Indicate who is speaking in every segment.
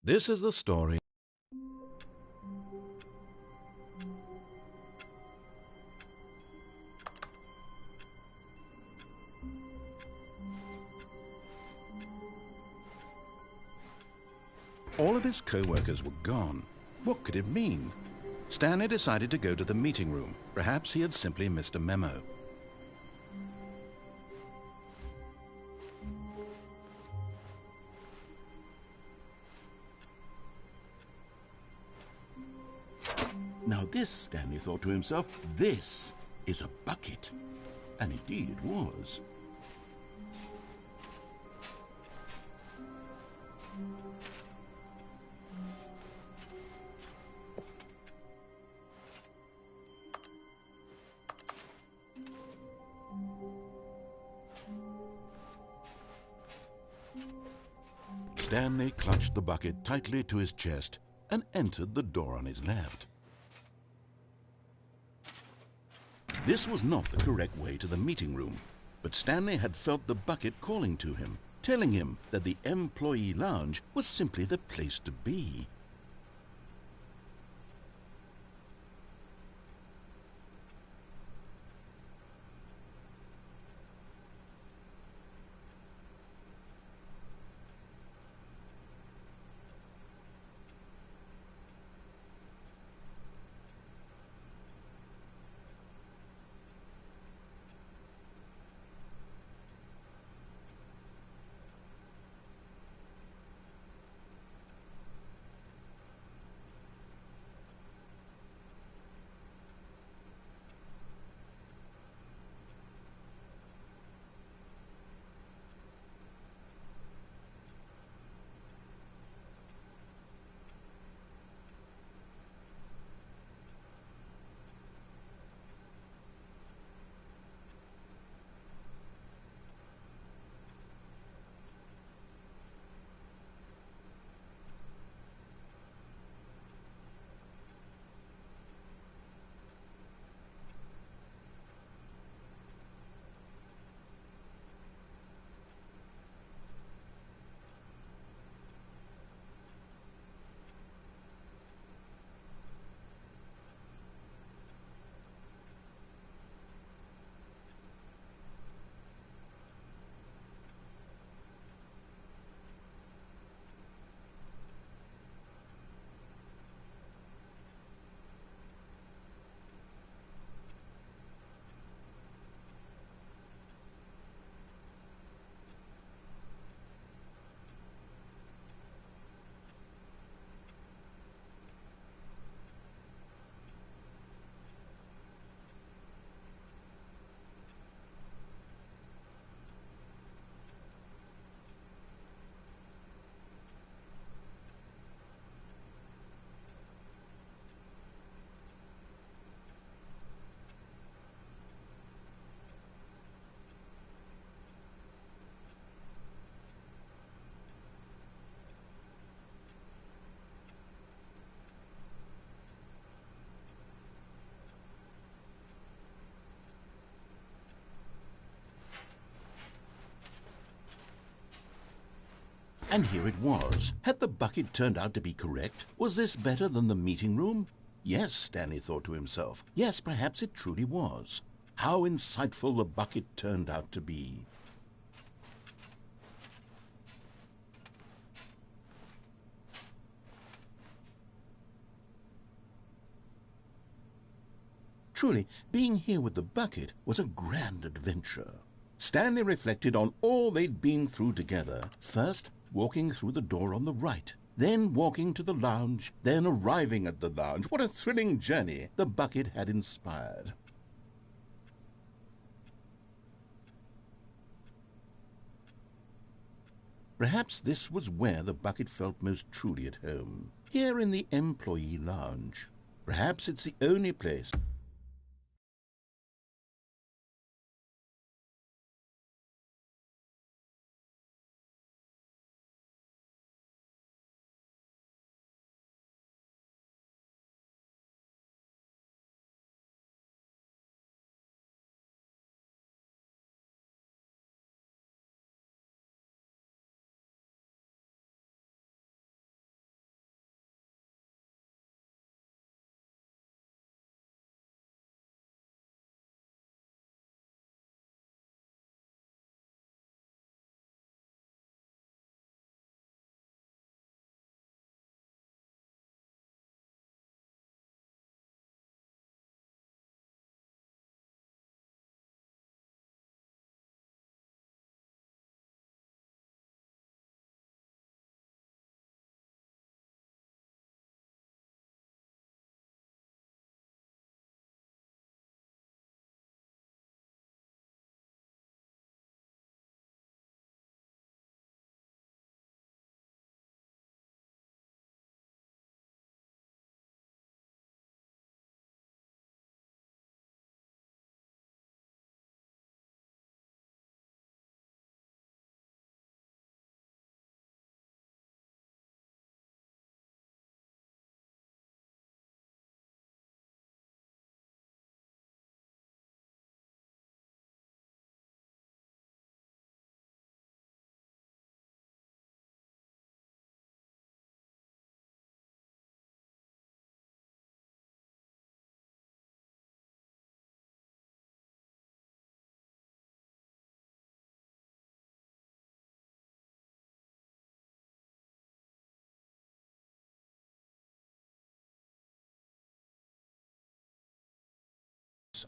Speaker 1: This is the story. All of his co-workers were gone. What could it mean? Stanley decided to go to the meeting room. Perhaps he had simply missed a memo.
Speaker 2: Now this, Stanley thought to himself, this is a bucket. And indeed it was. Stanley clutched the bucket tightly to his chest and entered the door on his left. This was not the correct way to the meeting room, but Stanley had felt the bucket calling to him, telling him that the employee lounge was simply the place to be. And here it was. Had the bucket turned out to be correct? Was this better than the meeting room? Yes, Stanley thought to himself. Yes, perhaps it truly was. How insightful the bucket turned out to be. Truly, being here with the bucket was a grand adventure. Stanley reflected on all they'd been through together. First, walking through the door on the right, then walking to the lounge, then arriving at the lounge. What a thrilling journey the bucket had inspired. Perhaps this was where the bucket felt most truly at home, here in the employee lounge. Perhaps it's the only place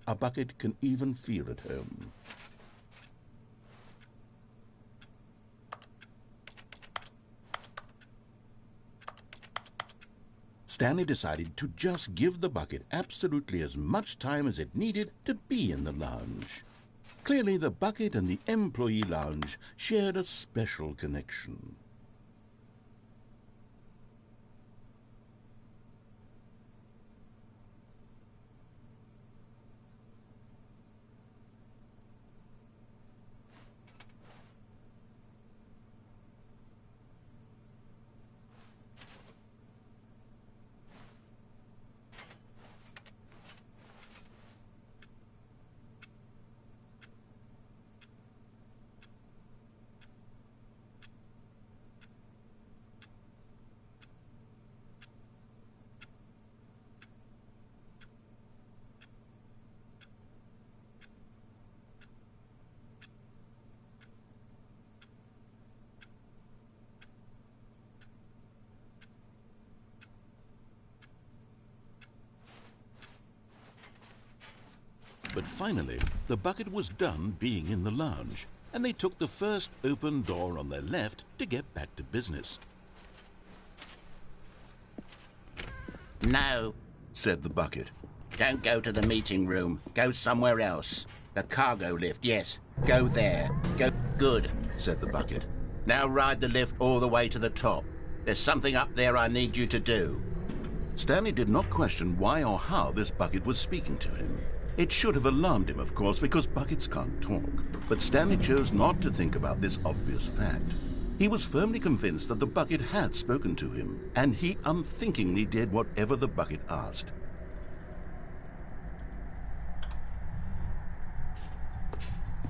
Speaker 2: a bucket can even feel at home. Stanley decided to just give the bucket absolutely as much time as it needed to be in the lounge. Clearly, the bucket and the employee lounge shared a special connection. But finally, the bucket was done being in the lounge, and they took the first open door on their left to get back to business.
Speaker 3: No,
Speaker 2: Said the bucket.
Speaker 3: don't go to the meeting room. Go somewhere else. The cargo lift, yes. Go there. Go. Good.
Speaker 2: Said the bucket.
Speaker 3: Now ride the lift all the way to the top. There's something up there I need you to do.
Speaker 2: Stanley did not question why or how this bucket was speaking to him. It should have alarmed him, of course, because buckets can't talk. But Stanley chose not to think about this obvious fact. He was firmly convinced that the bucket had spoken to him, and he unthinkingly did whatever the bucket asked.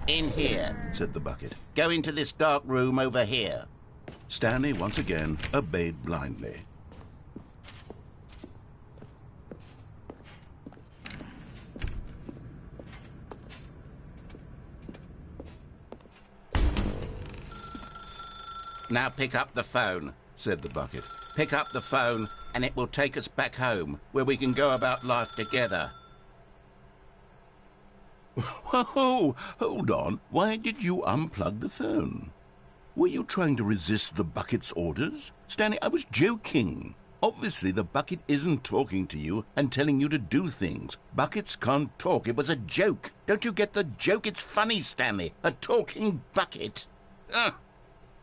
Speaker 3: In here.
Speaker 2: Said the bucket.
Speaker 3: Go into this dark room over here.
Speaker 2: Stanley once again obeyed blindly.
Speaker 3: Now pick up the phone.
Speaker 2: Said the bucket.
Speaker 3: Pick up the phone and it will take us back home, where we can go about life together.
Speaker 2: Whoa, hold on. Why did you unplug the phone? Were you trying to resist the bucket's orders? Stanley, I was joking. Obviously, the bucket isn't talking to you and telling you to do things. Buckets can't talk. It was a joke. Don't you get the joke? It's funny, Stanley. A talking bucket.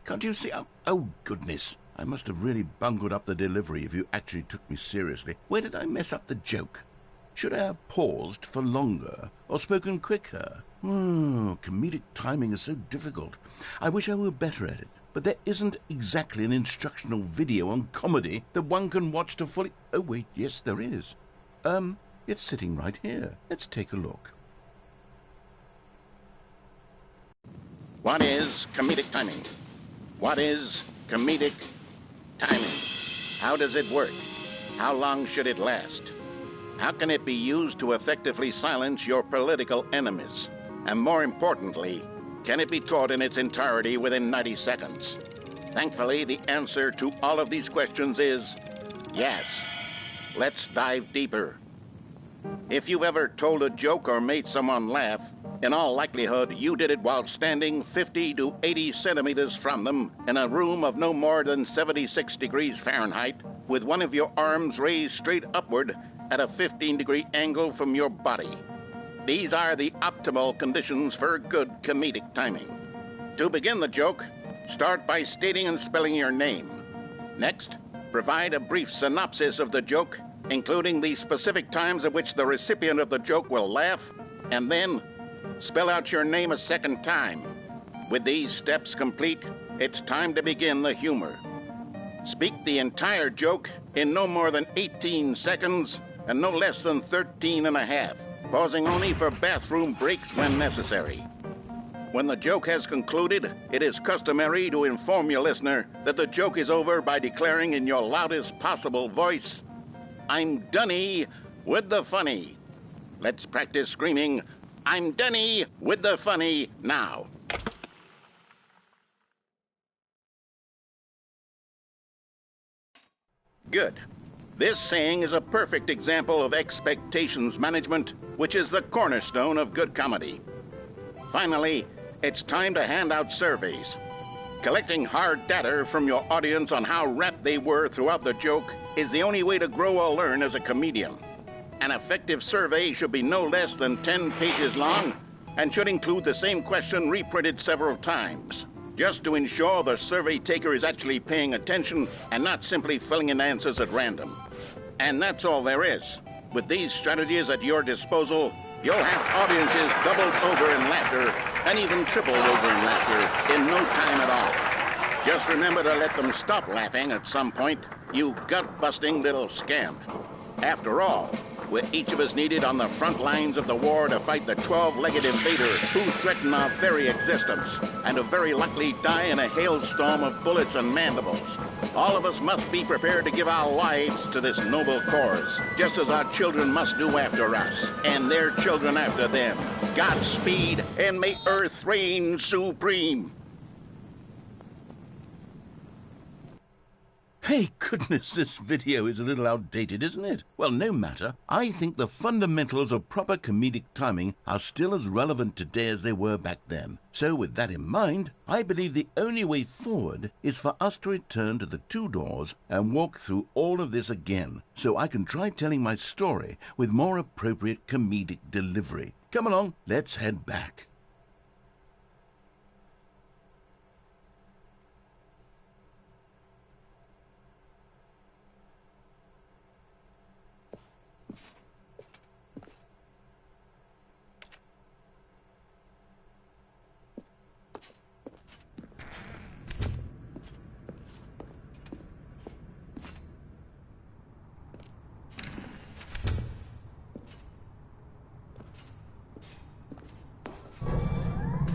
Speaker 2: Can't you see? Oh, goodness. I must have really bungled up the delivery if you actually took me seriously. Where did I mess up the joke? Should I have paused for longer or spoken quicker? Comedic timing is so difficult. I wish I were better at it. But there isn't exactly an instructional video on comedy that one can watch to fully... Oh, wait, yes, there is. It's sitting right here. Let's take a look.
Speaker 3: What is comedic timing? What is comedic timing? How does it work? How long should it last? How can it be used to effectively silence your political enemies? And more importantly, can it be taught in its entirety within 90 seconds? Thankfully, the answer to all of these questions is yes. Let's dive deeper. If you've ever told a joke or made someone laugh, in all likelihood, you did it while standing 50 to 80 centimeters from them in a room of no more than 76 degrees Fahrenheit, with one of your arms raised straight upward at a 15-degree angle from your body. These are the optimal conditions for good comedic timing. To begin the joke, start by stating and spelling your name. Next, provide a brief synopsis of the joke, including the specific times at which the recipient of the joke will laugh, and then spell out your name a second time. With these steps complete, it's time to begin the humor. Speak the entire joke in no more than 18 seconds and no less than 13 and a half, pausing only for bathroom breaks when necessary. When the joke has concluded, it is customary to inform your listener that the joke is over by declaring in your loudest possible voice, "I'm Dunny with the funny." Let's practice screaming, "I'm Dunny with the funny" now. Good. This saying is a perfect example of expectations management, which is the cornerstone of good comedy. Finally, it's time to hand out surveys. Collecting hard data from your audience on how rapt they were throughout the joke is the only way to grow or learn as a comedian. An effective survey should be no less than 10 pages long and should include the same question reprinted several times, just to ensure the survey taker is actually paying attention and not simply filling in answers at random. And that's all there is. With these strategies at your disposal, you'll have audiences doubled over in laughter and even tripled over in laughter in no time at all. Just remember to let them stop laughing at some point, you gut-busting little scamp. After all, we're each of us needed on the front lines of the war to fight the 12-legged invader who threaten our very existence and who very likely die in a hailstorm of bullets and mandibles. All of us must be prepared to give our lives to this noble cause, just as our children must do after us, and their children after them. Godspeed, and may Earth reign supreme.
Speaker 2: Hey, goodness, this video is a little outdated, isn't it? Well, no matter. I think the fundamentals of proper comedic timing are still as relevant today as they were back then. So with that in mind, I believe the only way forward is for us to return to the two doors and walk through all of this again, so I can try telling my story with more appropriate comedic delivery. Come along, let's head back.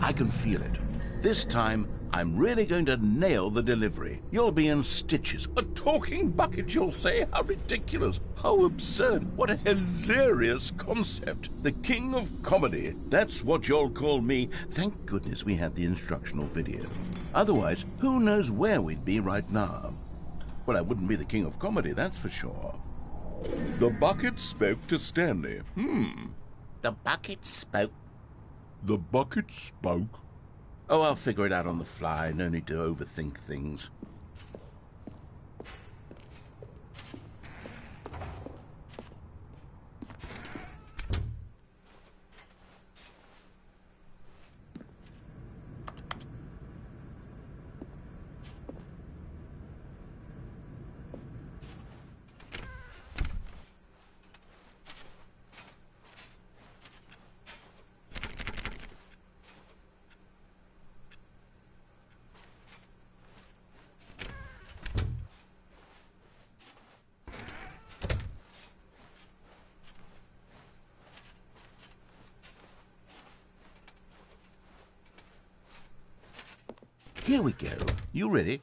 Speaker 2: I can feel it. This time, I'm really going to nail the delivery. You'll be in stitches. A talking bucket, you'll say? How ridiculous. How absurd. What a hilarious concept. The king of comedy. That's what you'll call me. Thank goodness we had the instructional video. Otherwise, who knows where we'd be right now. Well, I wouldn't be the king of comedy, that's for sure. The bucket spoke to Stanley.
Speaker 3: The bucket spoke.
Speaker 2: The bucket spoke. Oh, I'll figure it out on the fly. No need to overthink things. Here we go. You ready?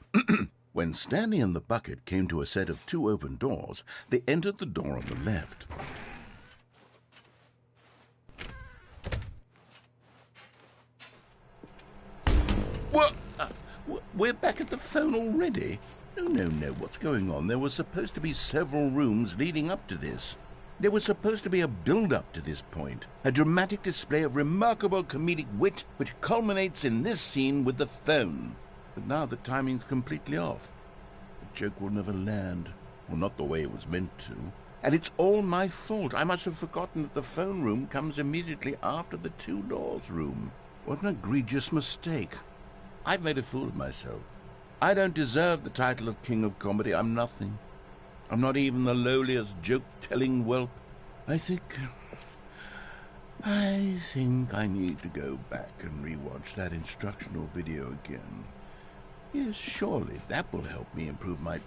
Speaker 2: When Stanley and the bucket came to a set of two open doors, they entered the door on the left. What? We're back at the phone already? No, what's going on? There was supposed to be several rooms leading up to this. There was supposed to be a build-up to this point, a dramatic display of remarkable comedic wit which culminates in this scene with the phone. But now the timing's completely off. The joke will never land, or not the way it was meant to. And it's all my fault. I must have forgotten that the phone room comes immediately after the two doors room. What an egregious mistake. I've made a fool of myself. I don't deserve the title of King of Comedy. I'm nothing. I'm not even the lowliest joke-telling whelp. I think I need to go back and rewatch that instructional video again. Yes, surely that will help me improve my...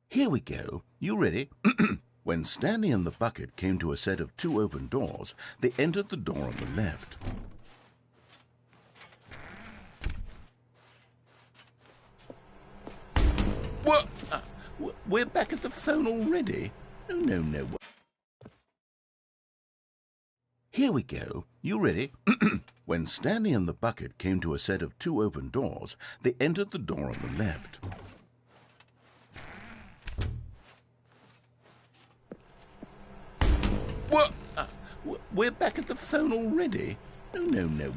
Speaker 2: Here we go. You ready? When Stanley and the bucket came to a set of two open doors, they entered the door on the left. What? We're back at the phone already? No. Here we go. You ready? When Stanley and the bucket came to a set of two open doors, they entered the door on the left. We're back at the phone already? No.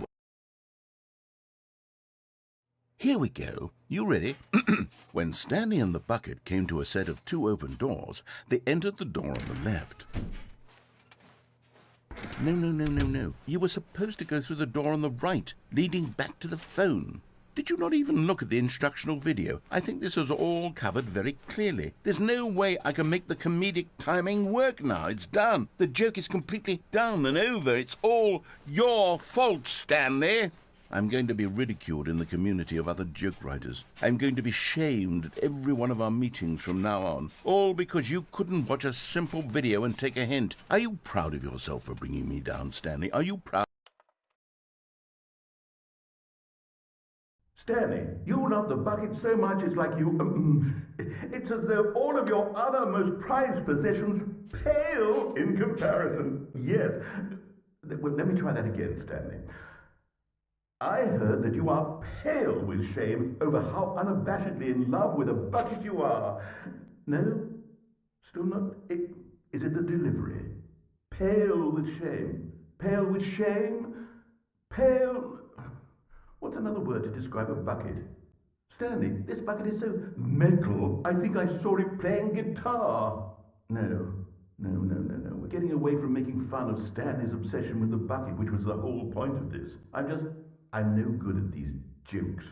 Speaker 2: Here we go. You ready? When Stanley and the bucket came to a set of 2 open doors, they entered the door on the left. No. You were supposed to go through the door on the right, leading back to the phone. Did you not even look at the instructional video? I think this is all covered very clearly. There's no way I can make the comedic timing work now. It's done. The joke is completely done and over. It's all your fault, Stanley. I'm going to be ridiculed in the community of other joke writers. I'm going to be shamed at every one of our meetings from now on, all because you couldn't watch a simple video and take a hint. Are you proud of yourself for bringing me down, Stanley? Are you proud?
Speaker 4: Stanley, you love the bucket so much it's like you... it's as though all of your other most prized possessions pale in comparison. Yes. Well, let me try that again, Stanley. I heard that you are pale with shame over how unabashedly in love with a bucket you are. No? Still not? Is it the delivery? Pale with shame. Pale with shame? Pale... What's another word to describe a bucket? Stanley, this bucket is so metal, I think I saw it playing guitar. No. We're getting away from making fun of Stanley's obsession with the bucket, which was the whole point of this. I'm no good at these jokes.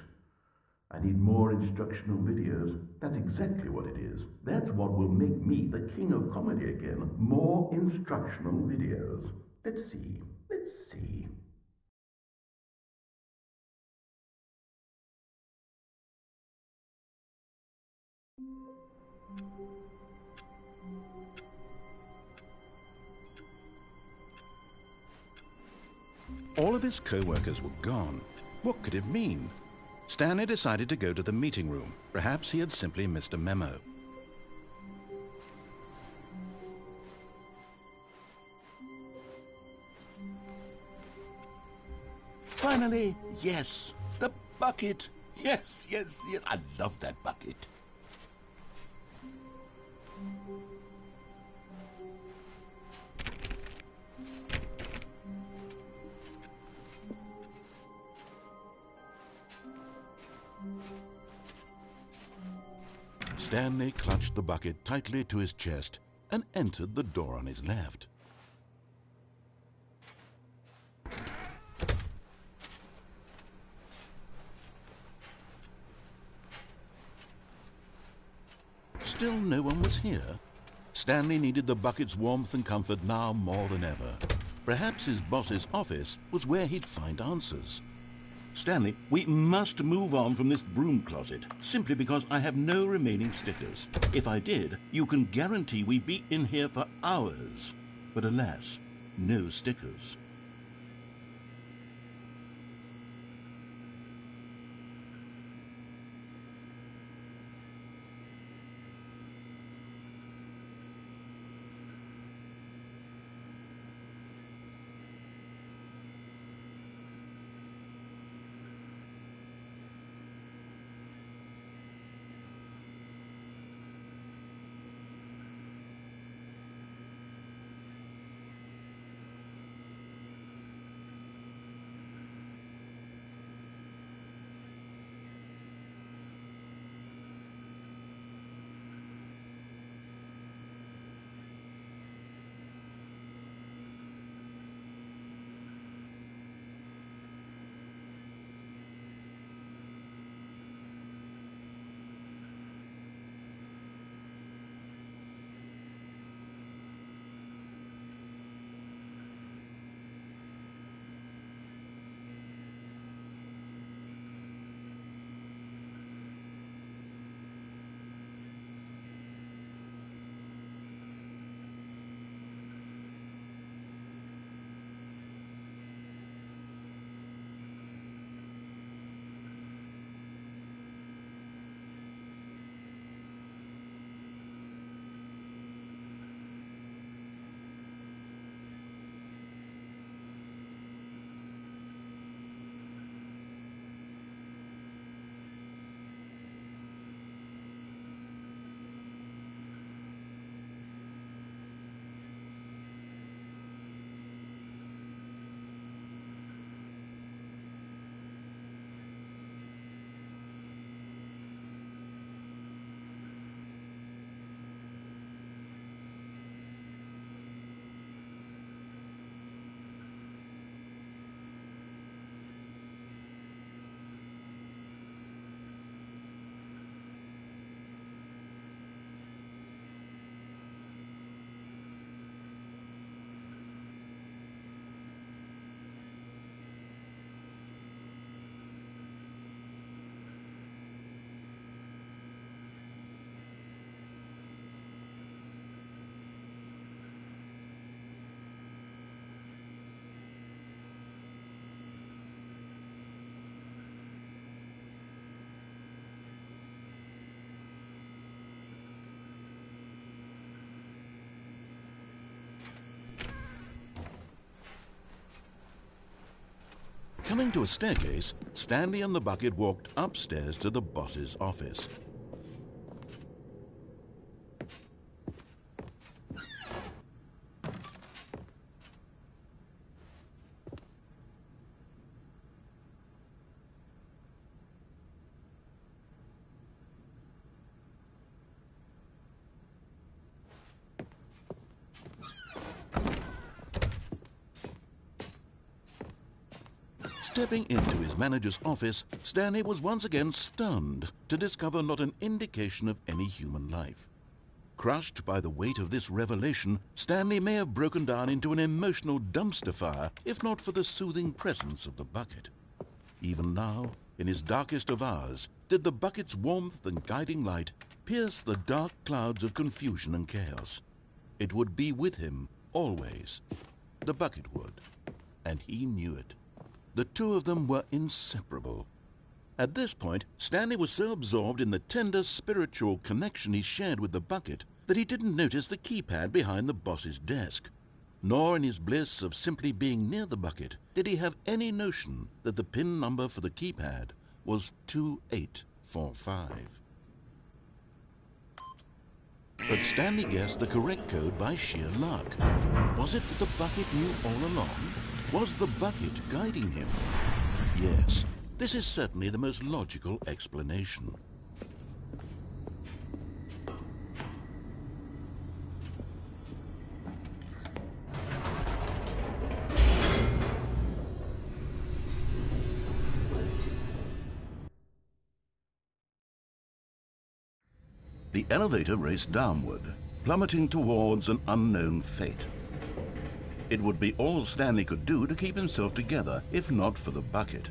Speaker 4: I need more instructional videos. That's exactly what it is. That's what will make me the king of comedy again. More instructional videos. Let's see.
Speaker 1: All of his co-workers were gone. What could it mean? Stanley decided to go to the meeting room. Perhaps he had simply missed a memo.
Speaker 2: Finally, yes, the bucket. Yes, I love that bucket.
Speaker 1: Stanley clutched the bucket tightly to his chest and entered the door on his left. Still no one was here. Stanley needed the bucket's warmth and comfort now more than ever. Perhaps his boss's office was where he'd find answers. Stanley, we must move on from this broom closet, simply because I have no remaining stickers. If I did, you can guarantee we'd be in here for hours. But alas, no stickers. Coming to a staircase, Stanley and the bucket walked upstairs to the boss's office. Stepping into his manager's office, Stanley was once again stunned to discover not an indication of any human life. Crushed by the weight of this revelation, Stanley may have broken down into an emotional dumpster fire if not for the soothing presence of the bucket. Even now, in his darkest of hours, did the bucket's warmth and guiding light pierce the dark clouds of confusion and chaos. It would be with him always. The bucket would, and he knew it. The two of them were inseparable. At this point, Stanley was so absorbed in the tender spiritual connection he shared with the bucket that he didn't notice the keypad behind the boss's desk. Nor in his bliss of simply being near the bucket did he have any notion that the PIN number for the keypad was 2845. But Stanley guessed the correct code by sheer luck. Was it that the bucket knew all along? Was the bucket guiding him? Yes, this is certainly the most logical explanation. The elevator raced downward, plummeting towards an unknown fate. It would be all Stanley could do to keep himself together, if not for the bucket.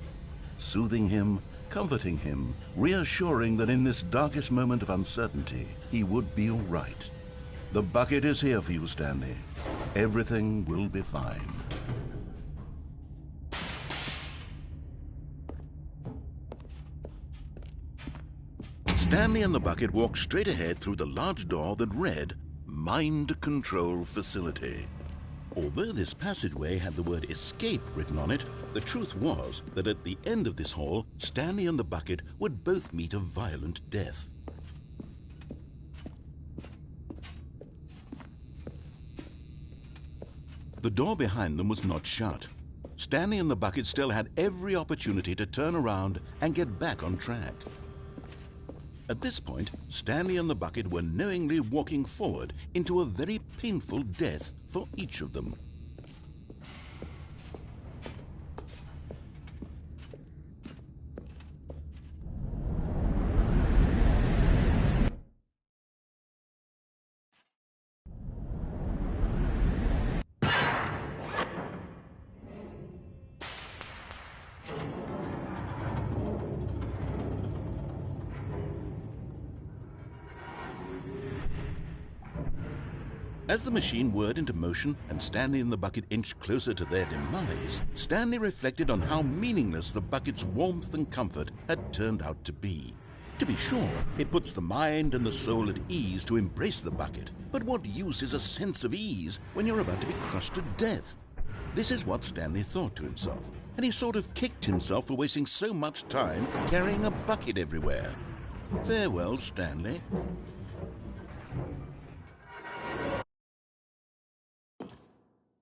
Speaker 1: Soothing him, comforting him, reassuring that in this darkest moment of uncertainty, he would be all right. The bucket is here for you, Stanley. Everything will be fine. Stanley and the bucket walked straight ahead through the large door that read, Mind Control Facility. Although this passageway had the word escape written on it, the truth was that at the end of this hall, Stanley and the bucket would both meet a violent death. The door behind them was not shut. Stanley and the bucket still had every opportunity to turn around and get back on track. At this point, Stanley and the bucket were knowingly walking forward into a very painful death for each of them. As the machine whirred into motion and Stanley and the bucket inched closer to their demise, Stanley reflected on how meaningless the bucket's warmth and comfort had turned out to be. To be sure, it puts the mind and the soul at ease to embrace the bucket, but what use is a sense of ease when you're about to be crushed to death? This is what Stanley thought to himself, and he sort of kicked himself for wasting so much time carrying a bucket everywhere. Farewell, Stanley.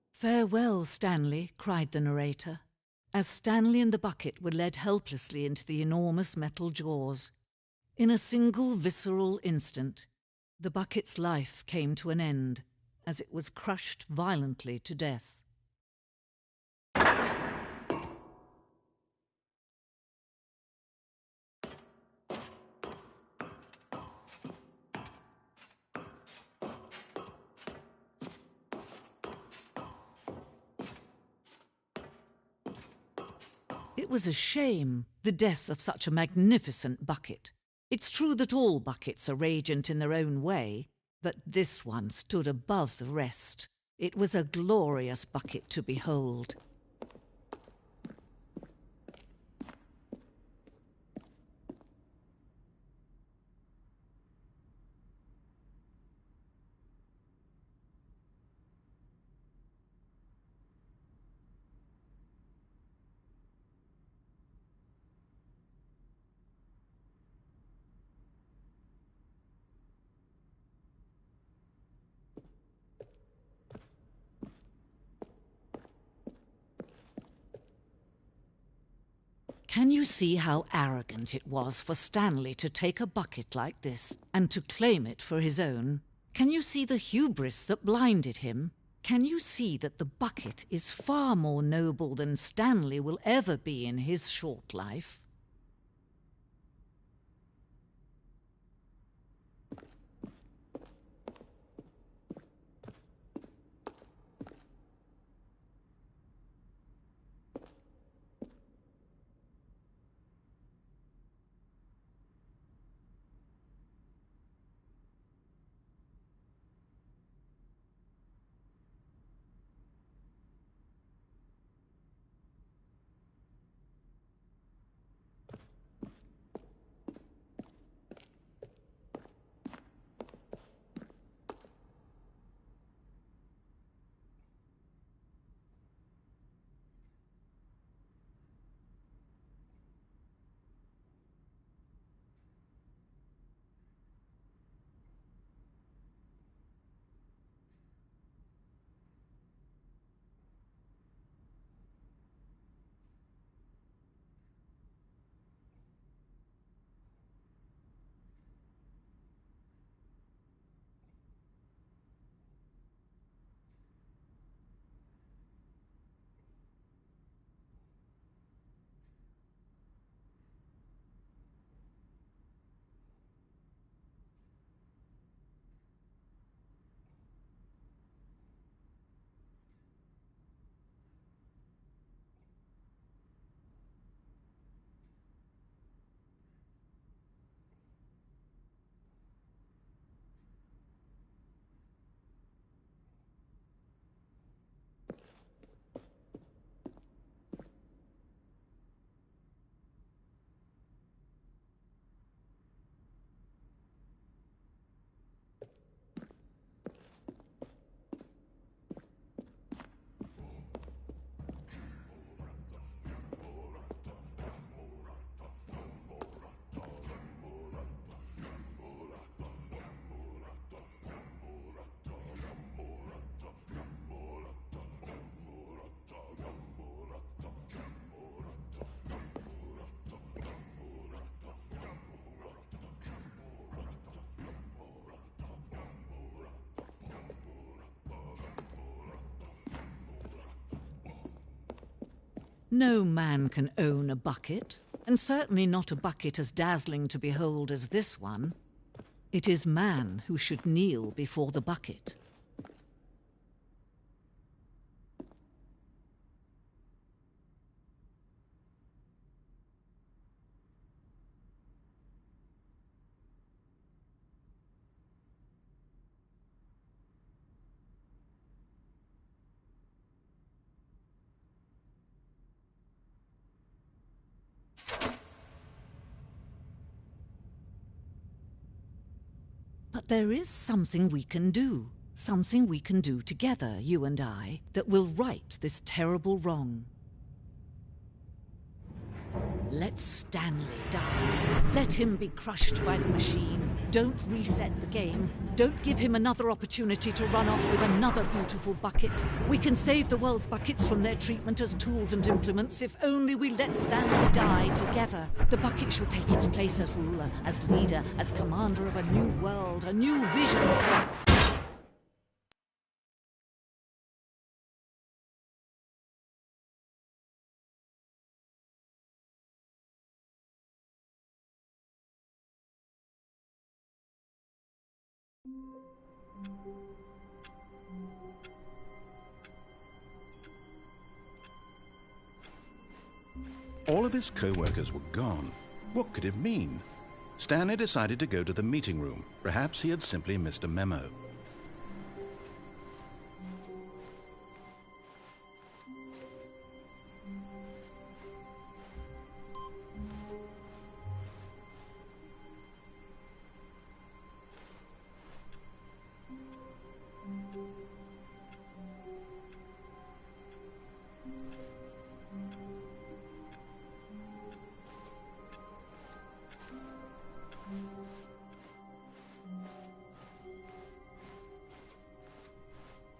Speaker 5: "Farewell, Stanley," cried the narrator, as Stanley and the bucket were led helplessly into the enormous metal jaws. In a single visceral instant, the bucket's life came to an end, as it was crushed violently to death. It was a shame, the death of such a magnificent bucket. It's true that all buckets are radiant in their own way, but this one stood above the rest. It was a glorious bucket to behold. Can you see how arrogant it was for Stanley to take a bucket like this and to claim it for his own? Can you see the hubris that blinded him? Can you see that the bucket is far more noble than Stanley will ever be in his short life? No man can own a bucket, and certainly not a bucket as dazzling to behold as this one. It is man who should kneel before the bucket. But there is something we can do. Something we can do together, you and I, that will right this terrible wrong. Let Stanley die. Let him be crushed by the machine. Don't reset the game. Don't give him another opportunity to run off with another beautiful bucket. We can save the world's buckets from their treatment as tools and implements if only we let Stanley die together. The bucket shall take its place as ruler, as leader, as commander of a new world, a new vision.
Speaker 1: All of his co-workers were gone. What could it mean? Stanley decided to go to the meeting room. Perhaps he had simply missed a memo.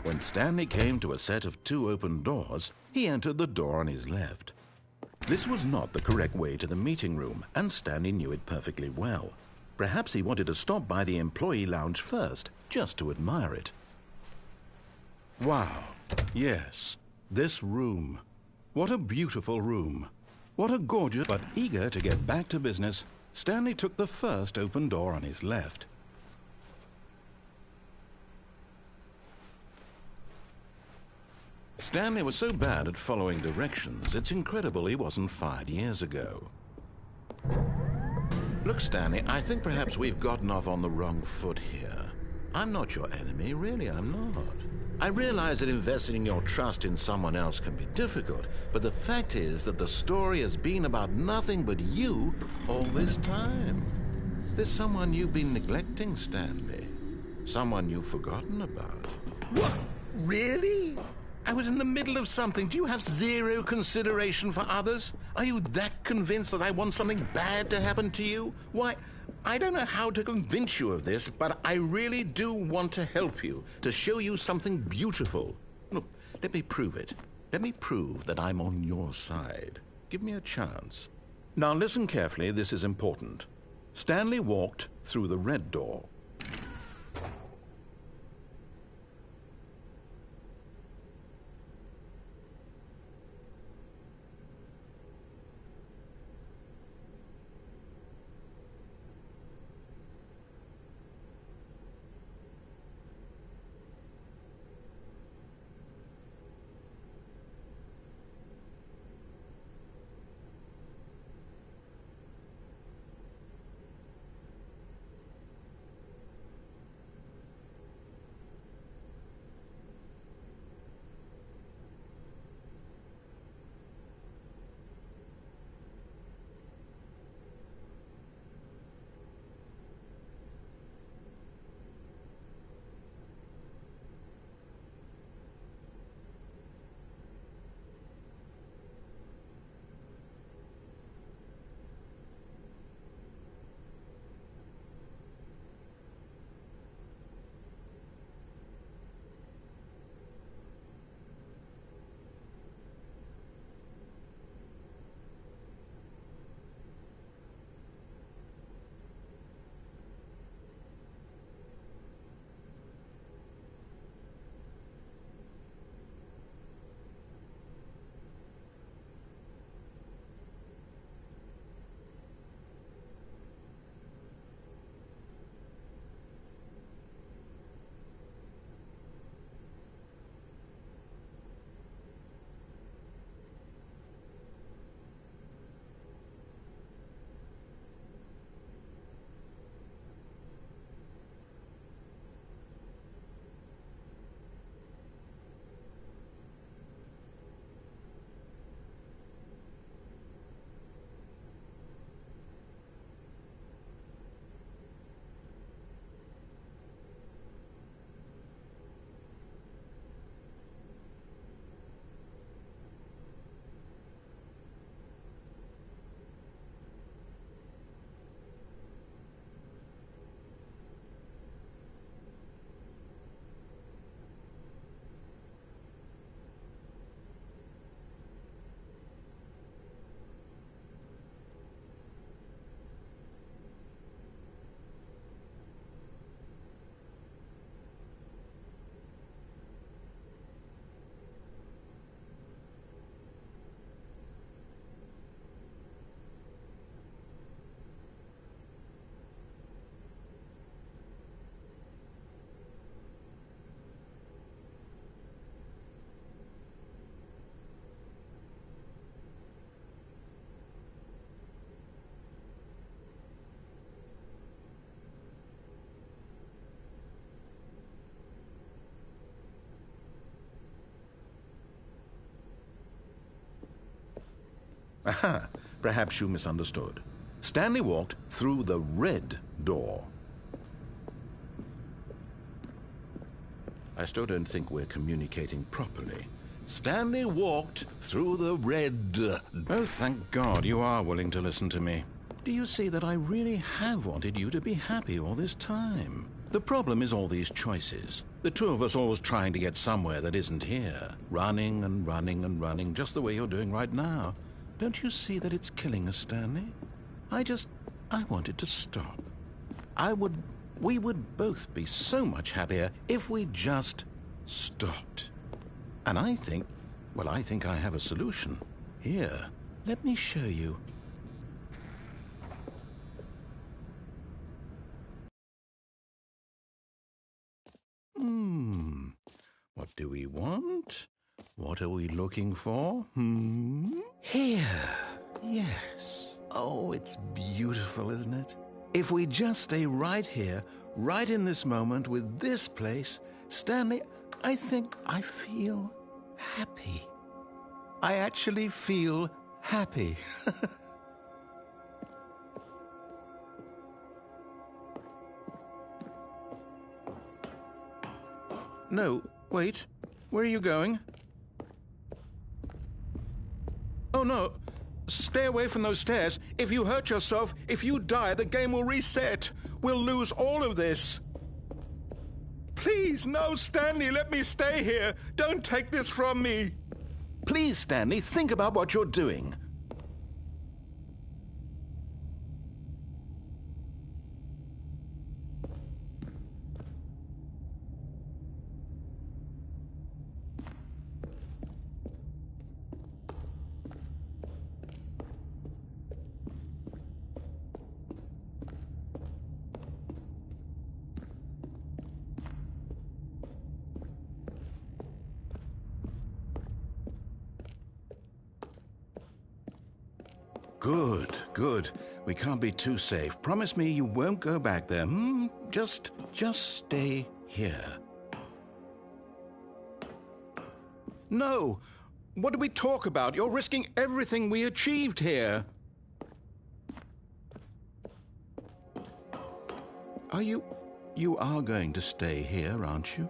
Speaker 1: When Stanley came to a set of 2 open doors, he entered the door on his left.
Speaker 2: This was not the correct way to the meeting room, and Stanley knew it perfectly well. Perhaps he wanted to stop by the employee lounge first, just to admire it. Wow, yes, this room. What a beautiful room. What a gorgeous... But eager to get back to business, Stanley took the first open door on his left. Stanley was so bad at following directions, it's incredible he wasn't fired years ago. Look, Stanley, I think perhaps we've gotten off on the wrong foot here. I'm not your enemy, really, I'm not. I realize that investing your trust in someone else can be difficult, but the fact is that the story has been about nothing but you all this time. There's someone you've been neglecting, Stanley. Someone you've forgotten about. What? Really? I was in the middle of something. Do you have zero consideration for others? Are you that convinced that I want something bad to happen to you? Why, I don't know how to convince you of this, but I really do want to help you, to show you something beautiful. Look, let me prove it. Let me prove that I'm on your side. Give me a chance. Now listen carefully, this is important. Stanley walked through the red door. Aha, perhaps you misunderstood. Stanley walked through the red door. I still don't think we're communicating properly. Stanley walked through the red... Oh, thank God you are willing to listen to me. Do you see that I really have wanted you to be happy all this time? The problem is all these choices. The two of us always trying to get somewhere that isn't here. Running and running and running, just the way you're doing right now. Don't you see that it's killing us, Stanley? I want it to stop. We would both be so much happier if we just stopped. And I think I have a solution. Here, let me show you. What do we want? What are we looking for? Here. Yes. Oh, it's beautiful, isn't it? If we just stay right here, right in this moment with this place, Stanley, I think I feel happy. I actually feel happy. No, wait. Where are you going? Oh, no. Stay away from those stairs. If you hurt yourself, if you die, the game will reset. We'll lose all of this. Please, no, Stanley, let me stay here. Don't take this from me. Please, Stanley, think about what you're doing. Good, good. We can't be too safe. Promise me you won't go back there. Just stay here. No! What did we talk about? You're risking everything we achieved here. You are going to stay here, aren't you?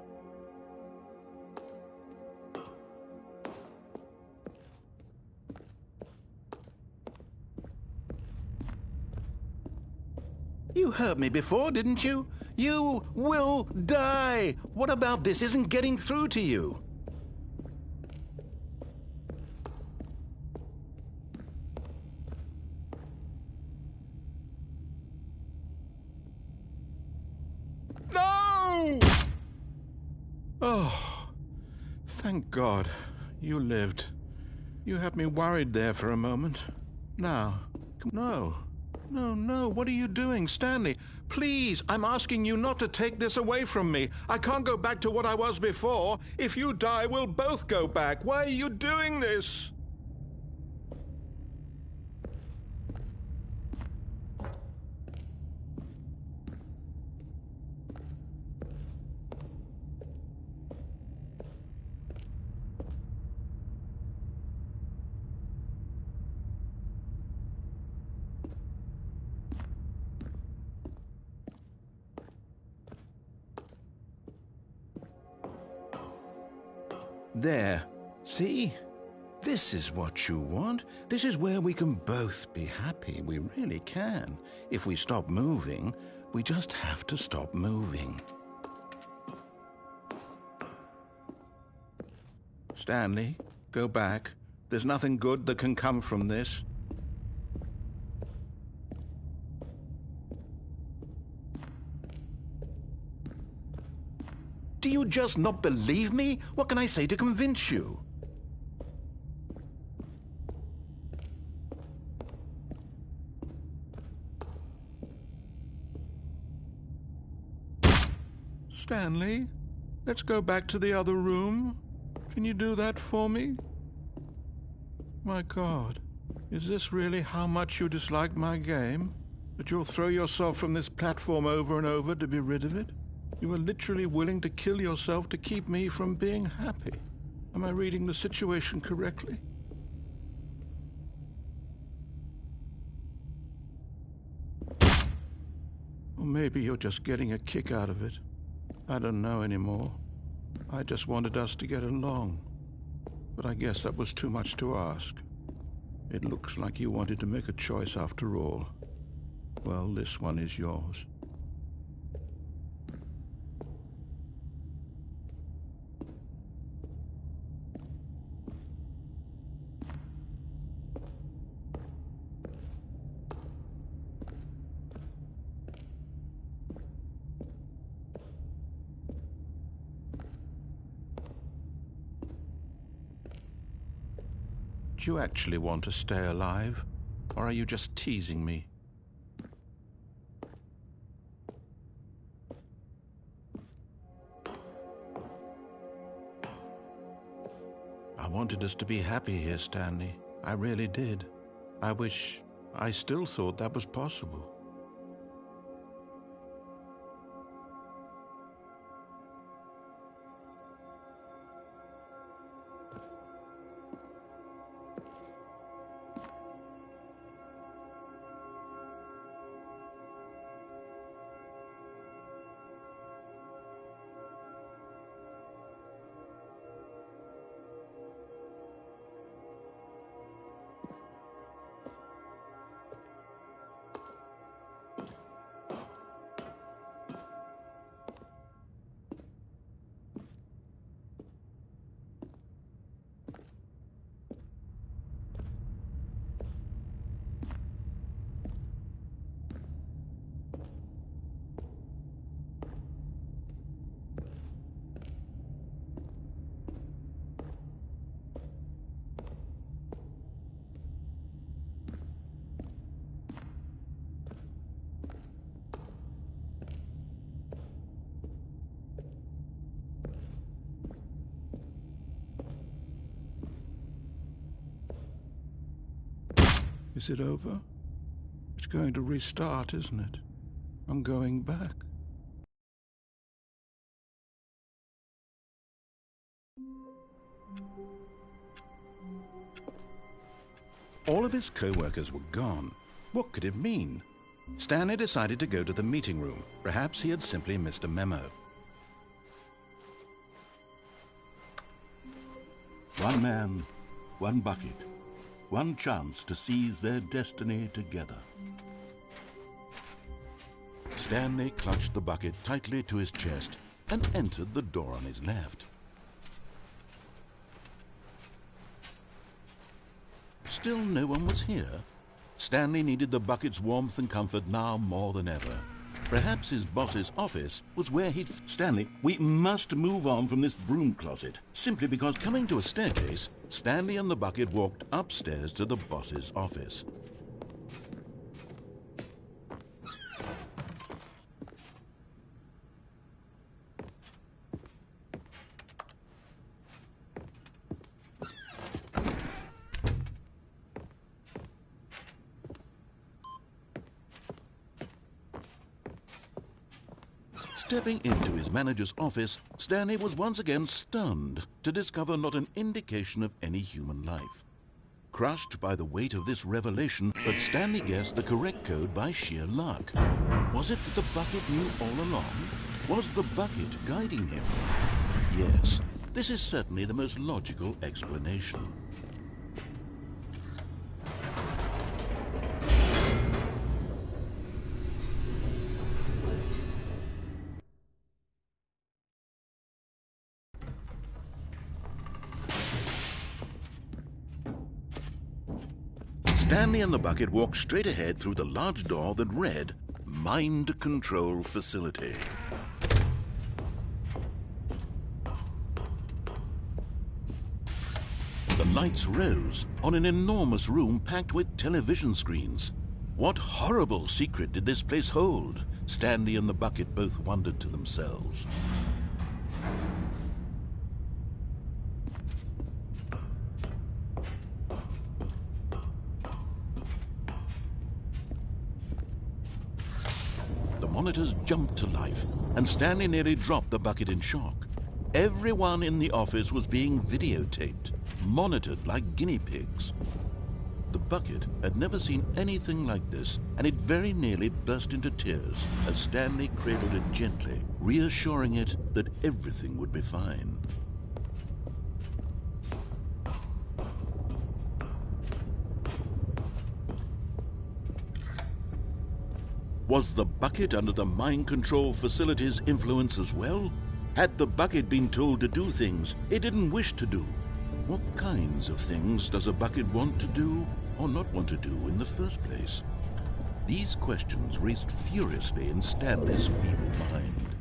Speaker 2: You heard me before, didn't you? You will die! What about this isn't getting through to you? No! Oh, thank God you lived. You had me worried there for a moment. Now, no. No, what are you doing, Stanley? Please, I'm asking you not to take this away from me. I can't go back to what I was before. If you die, we'll both go back. Why are you doing this? There. See? This is what you want. This is where we can both be happy. We really can. If we stop moving, we just have to stop moving. Stanley, go back. There's nothing good that can come from this. Do you just not believe me? What can I say to convince you? Stanley, let's go back to the other room. Can you do that for me? My God, is this really how much you dislike my game? That you'll throw yourself from this platform over and over to be rid of it? You were literally willing to kill yourself to keep me from being happy. Am I reading the situation correctly? Or maybe you're just getting a kick out of it. I don't know anymore. I just wanted us to get along. But I guess that was too much to ask. It looks like you wanted to make a choice after all. Well, this one is yours. Do you actually want to stay alive? Or are you just teasing me? I wanted us to be happy here, Stanley. I really did. I wish I still thought that was possible. Is it over? It's going to restart, isn't it? I'm going back. All of his co-workers were gone. What could it mean? Stanley decided to go to the meeting room. Perhaps he had simply missed a memo.
Speaker 1: One man, one bucket, one chance to seize their destiny together. Stanley clutched the bucket tightly to his chest and entered the door on his left. Still no one was here. Stanley needed the bucket's warmth and comfort now more than ever. Perhaps his boss's office was where he'd... Stanley, we must move on from this broom closet. Simply because coming to a staircase, Stanley and the bucket walked upstairs to the boss's office. Stepping into his manager's office, Stanley was once again stunned to discover not an indication of any human life. Crushed by the weight of this revelation, but Stanley guessed the correct code by sheer luck. Was it that the bucket knew all along? Was the bucket guiding him? Yes, this is certainly the most logical explanation. Stanley and the bucket walked straight ahead through the large door that read, Mind Control Facility. The lights rose on an enormous room packed with television screens. What horrible secret did this place hold? Stanley and the bucket both wondered to themselves. Monitors jumped to life, and Stanley nearly dropped the bucket in shock. Everyone in the office was being videotaped, monitored like guinea pigs. The bucket had never seen anything like this, and it very nearly burst into tears as Stanley cradled it gently, reassuring it that everything would be fine. Was the bucket under the mind control facility's influence as well? Had the bucket been told to do things it didn't wish to do? What kinds of things does a bucket want to do or not want to do in the first place? These questions raced furiously in Stanley's feeble mind.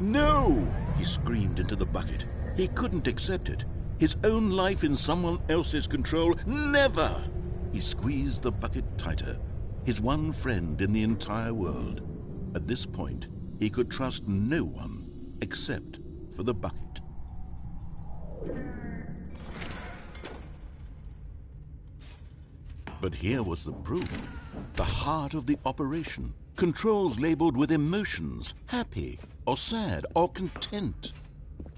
Speaker 1: No! He screamed into the bucket. He couldn't accept it. His own life in someone else's control? Never! He squeezed the bucket tighter. His one friend in the entire world. At this point, he could trust no one except for the bucket. But here was the proof. The heart of the operation. Controls labeled with emotions, happy or sad or content.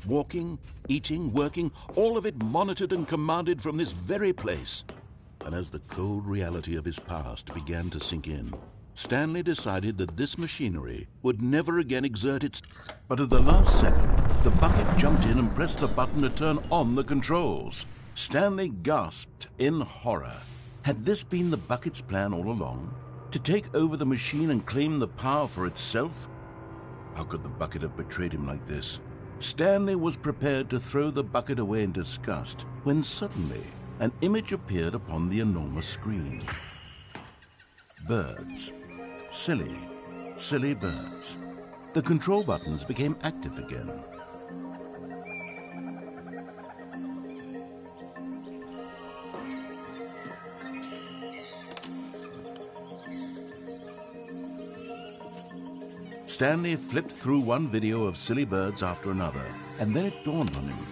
Speaker 1: Walking, eating, working, all of it monitored and commanded from this very place. And as the cold reality of his past began to sink in, Stanley decided that this machinery would never again exert its... But at the last second, the bucket jumped in and pressed the button to turn on the controls. Stanley gasped in horror. Had this been the bucket's plan all along? To take over the machine and claim the power for itself? How could the bucket have betrayed him like this? Stanley was prepared to throw the bucket away in disgust when suddenly an image appeared upon the enormous screen. Birds. Silly, silly birds. The control buttons became active again. Stanley flipped through one video of silly birds after another, and then it dawned on him.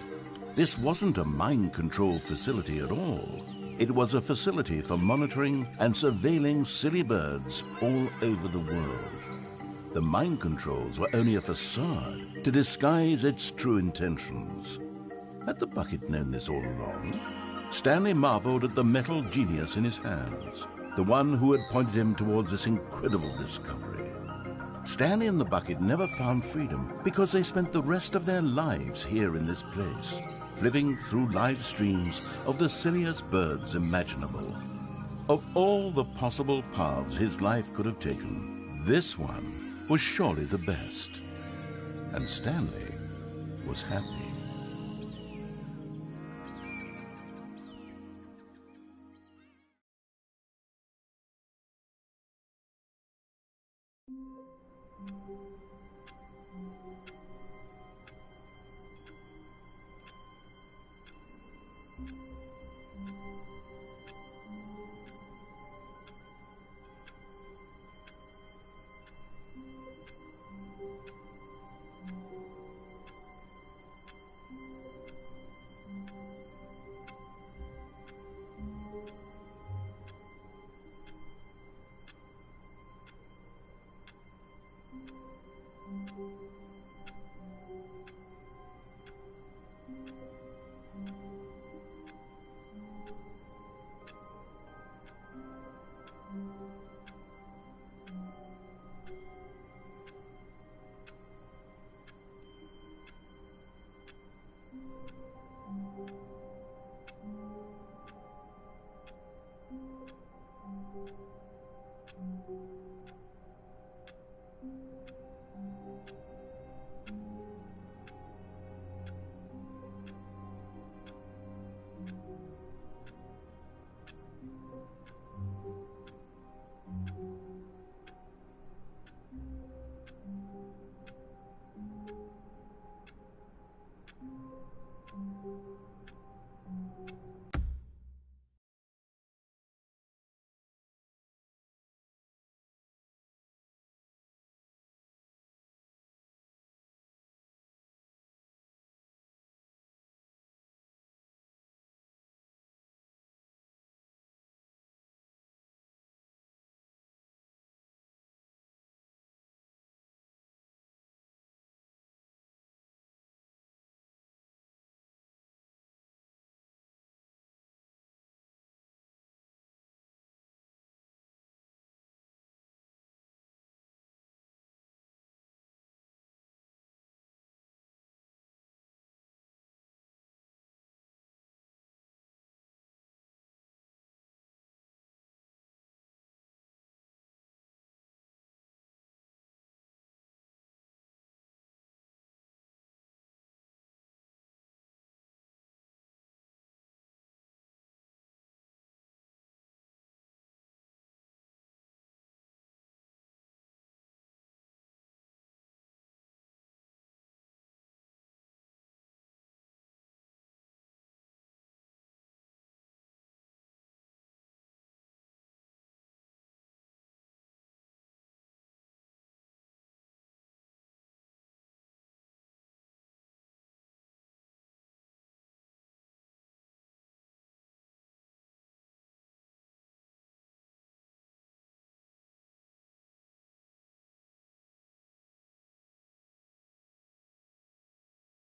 Speaker 1: This wasn't a mind control facility at all. It was a facility for monitoring and surveilling silly birds all over the world. The mind controls were only a facade to disguise its true intentions. Had the bucket known this all along? Stanley marveled at the metal genius in his hands, the one who had pointed him towards this incredible discovery. Stanley and the bucket never found freedom because they spent the rest of their lives here in this place, flipping through live streams of the silliest birds imaginable. Of all the possible paths his life could have taken, this one was surely the best. And Stanley was happy.